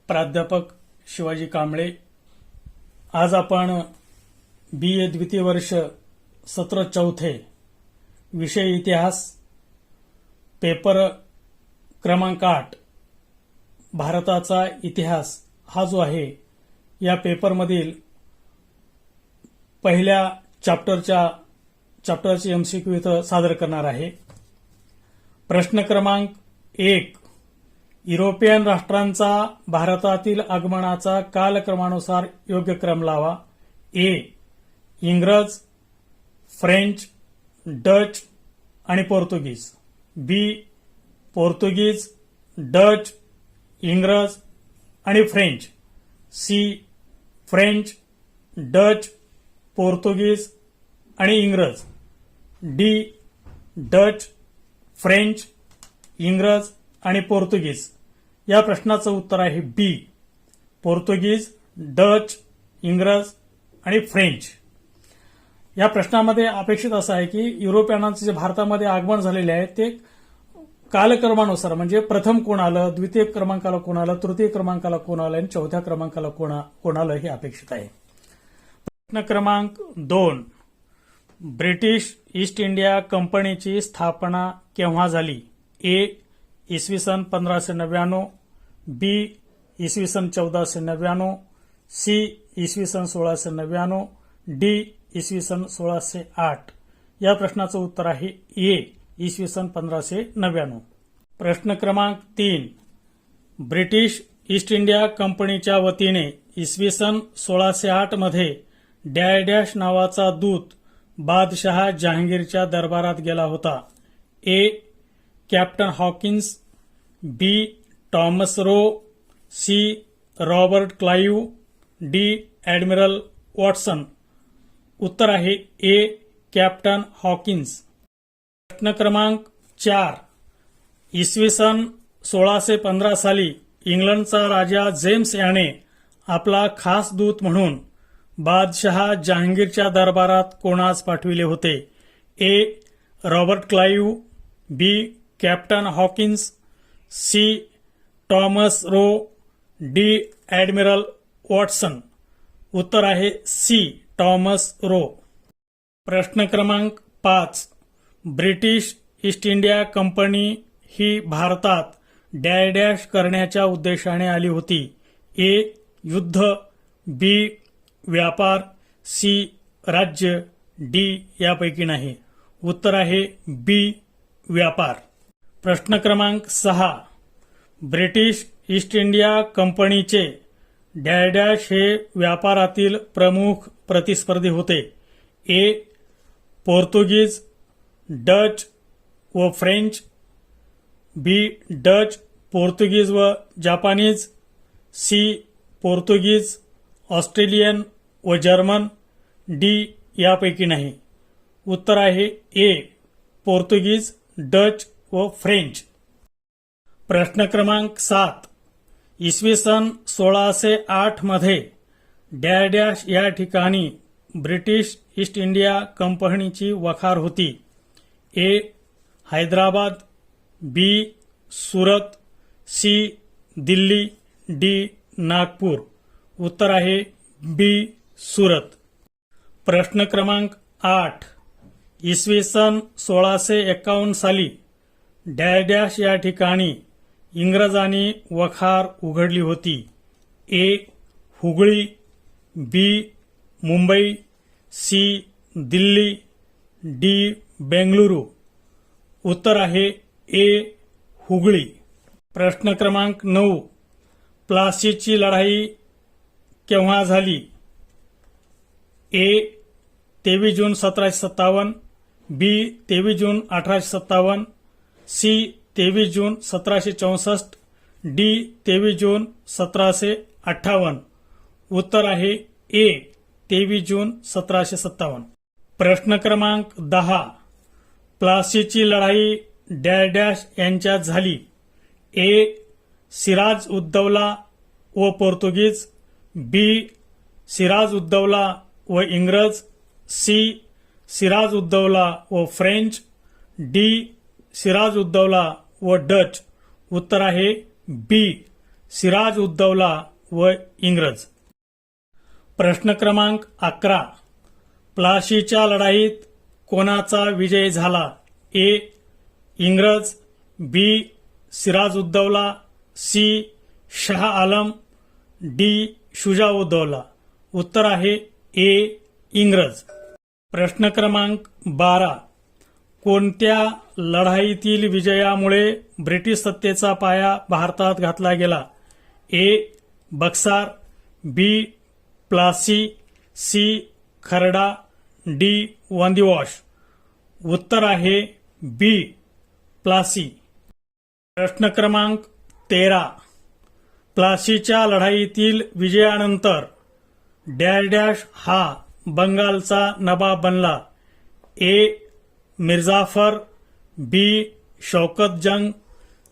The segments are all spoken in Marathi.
प्राध्यापक शिवाजी कांबळे। आज आपण BA द्वितीय वर्ष सत्र चौथे विषय इतिहास पेपर क्रमांक 8 भारताचा इतिहास हा जो आहे या पेपरमधील पहिल्या चॅप्टरची MCQ इथं सादर करणार आहे। प्रश्न क्रमांक 1 युरोपियन राष्ट्रांचा भारतातील आगमनाचा कालक्रमानुसार योग्य क्रम लावा। A इंग्रज, फ्रेंच, डच आणि पोर्तुगीज। B पोर्तुगीज, डच, इंग्रज आणि फ्रेंच। C फ्रेंच, डच, पोर्तुगीज आणि इंग्रज। D डच, फ्रेंच, इंग्रज आणि पोर्तुगीज। या प्रश्नाचं उत्तर आहे B पोर्तुगीज, डच, इंग्रज आणि फ्रेंच। या प्रश्नामध्ये अपेक्षित असं आहे की युरोपियनांचे जे भारतामध्ये आगमन झालेले आहे ते कालक्रमानुसार म्हणजे प्रथम कोण आलं, द्वितीय क्रमांकाला कोण आलं, तृतीय क्रमांकाला कोण आलं आणि चौथ्या क्रमांकाला कोण आलं हे अपेक्षित आहे। प्रश्न क्रमांक 2 ब्रिटिश ईस्ट इंडिया कंपनीची स्थापना केव्हा झाली? A इसवी सन 1599, B इसवी सन 1499, C इसवी सन 1699, D इसवी सन 1608। या प्रश्नाचं उत्तर आहे A इसवी सन 1599। प्रश्न क्रमांक 3 ब्रिटिश ईस्ट इंडिया कंपनीच्या वतीने इसवी सन 1608 मध्ये डॅश नावाचा दूत बादशहा जहांगीरच्या दरबारात गेला होता। A captain Hawkins, B Thomas Roe, C Robert Clive, D admiral Watson. उत्तर आहे A कॅप्टन हॉकिन्स। प्रश्न क्रमांक 4 इसवी सन 1615 साली इंग्लंडचा राजा जेम्स याने आपला खास दूत म्हणून बादशहा जहांगीरच्या दरबारात कोणास पाठविले होते? A Robert Clive, B captain Hawkins, C Thomas Roe, D admiral Watson. उत्तर आहे C टॉमस रो। प्रश्न क्रमांक 5 ब्रिटिश ईस्ट इंडिया कंपनी ही भारतात डॅश करण्याच्या उद्देशाने आली होती। A युद्ध, B व्यापार, C राज्य, D यापैकी नाही। उत्तर आहे B व्यापार। प्रश्न क्रमांक 6 ब्रिटिश ईस्ट इंडिया कंपनीचे डॅश हे व्यापारातील प्रमुख प्रतिस्पर्धी होते। A पोर्तुगीज, डच व फ्रेंच, B डच, पोर्तुगीज व जापानीज, C पोर्तुगीज, ऑस्ट्रेलियन व जर्मन, D यापैकी नाही। उत्तर आहे A पोर्तुगीज, डच व फ्रेंच। प्रश्न क्रमांक 7 इसवी सन 1608 मध्ये डॅश या ठिकाणी ब्रिटिश ईस्ट इंडिया कंपनीची वखार होती। A Hyderabad, B Surat, C Delhi, D Nagpur. उत्तर आहे B सुरत। प्रश्न क्रमांक 8 इसवी सन 1651 साली डॅश या ठिकाणी इंग्रजांनी वखार उघडली होती। A Hooghly, B Mumbai, C Delhi, D Bengaluru. उत्तर आहे A हुगळी। प्रश्न क्रमांक 9 प्लासीची लढाई केव्हा झाली? A 23 June 1757, B 23 June 1857, C 23 June 1764, D 23 जून 1758। उत्तर आहे A 23 जून 1757। प्रश्न क्रमांक 10 प्लासीची लढाई डॅश यांच्यात झाली। A सिराज उद्दौला व पोर्तुगीज, बी. सिराज उद्दौला व इंग्रज, सी. सिराज उद्दौला व फ्रेंच, डी. सिराज उद्दौला व डच. उत्तर आहे बी. सिराज उद्दौला व इंग्रज. प्रश्न क्रमांक 11. प्लाशीच्या लढाईत कोणाचा विजय झाला? ए. इंग्रज, बी. सिराज उद्दौला, सी. शाह आलम, डी. शुजा उद्दौला. उत्तर आहे ए. इंग्रज. प्रश्न क्रमांक 12. कोणत्या लढाईतील विजयामुळे ब्रिटिश सत्तेचा पाया भारतात घातला गेला? ए. बक्सार, बी. प्लासी, सी. खरडा, डी. वांदिवॉश. उत्तर आहे बी. प्लासी. प्रश्न क्रमांक 13. प्लासीच्या लढाईतील विजयानंतर डॅश डॅश हा बंगालचा नवाब बनला? ए. मिर्जाफर, बी. शौकत जंग,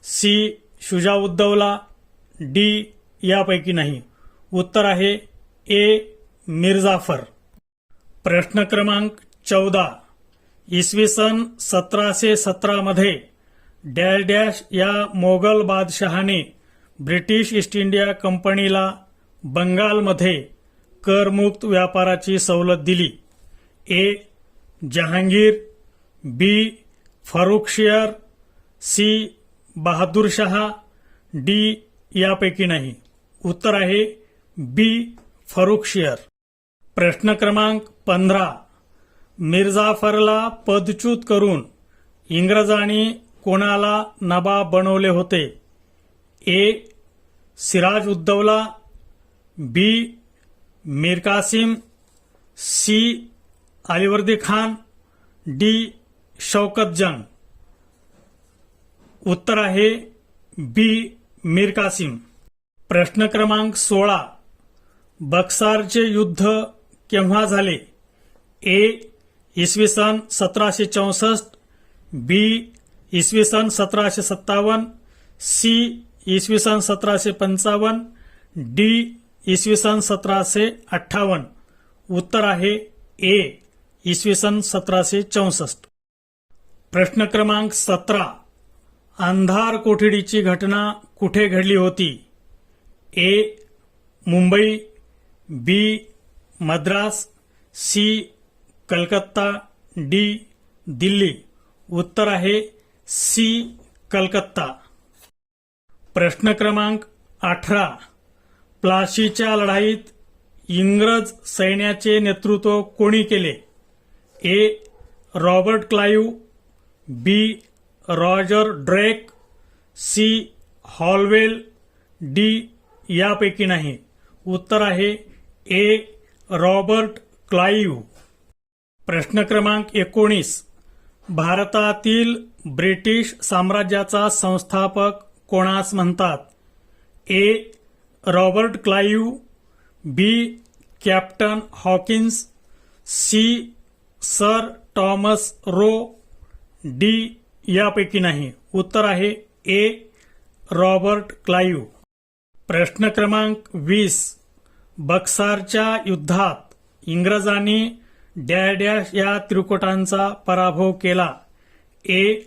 सी. शुजा उद्दौला, डी. यापैकी नाही. उत्तर आहे ए. मिर्जाफर. प्रश्न क्रमांक 14. इसवी सन 1717 मध्ये डॅश डॅश या मोगल बादशहाने ब्रिटिश ईस्ट इंडिया कंपनीला बंगालमध्ये करमुक्त व्यापाराची सवलत दिली? ए. जहांगीर, बी. फरुखशियर, सी. बहादूर शाह, डी. यापैकी नाही. उत्तर आहे बी. फरुखशियर. प्रश्न क्रमांक 15. मिर्जाफरला पदच्युत करून इंग्रजांनी कोणाला नवाब बनवले होते? A. Siraj Uddaula, B. Mir Qasim, C. Alivardi Khan, D. Shaukat Jang. उत्तर आहे बी. मीर कासिम. प्रश्न क्रमांक 16. बक्सारचे युद्ध केव्हा झाले? ए. इसवी सन 1764, बी. इसवी सन 1757, सी. इसवी सन 1755, डी. इसवी सन 1758. उत्तर आहे ए. इसवी सन 1764. प्रश्न क्रमांक 17. अंधार कोठडीची घटना कुठे घडली होती? ए. मुंबई, बी. मद्रास, सी. कलकत्ता, डी. दिल्ली. उत्तर आहे सी. कलकत्ता. प्रश्न क्रमांक 18. प्लाशीच्या लढाईत इंग्रज सैन्याचे नेतृत्व कोणी केले? A. Robert Clive, B. Roger Drake, C. Holwell, D. यापैकी नाही. उत्तर आहे ए. Robert Clive. प्रश्न क्रमांक 19. भारतातील ब्रिटिश साम्राज्याचा संस्थापक कोणास म्हणतात? A. Robert Clive, B. Captain Hawkins, C. Sir Thomas Roe, D. यापैकी नाही. उत्तर आहे ए. Robert Clive. प्रश्न क्रमांक 20. बक्सारच्या युद्धात इंग्रजांनी डॅश डॅश या त्रिकुटांचा पराभव केला? ए.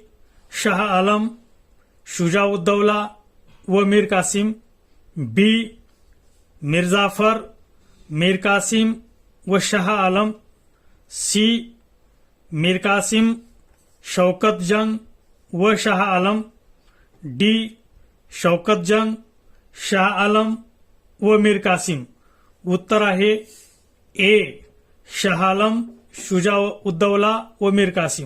शाह आलम, शुजा उद्दौला व मीर कासिम, बी. मिर्जाफर, मीर कासिम व शाह आलम, सी. मीर कासिम, शौकत जंग व शाह आलम, डी. शौकत जंग, शाह आलम व मीर कासिम. उत्तर आहे ए. शाह आलम, शुजा उद्दौला व मीर कासिम.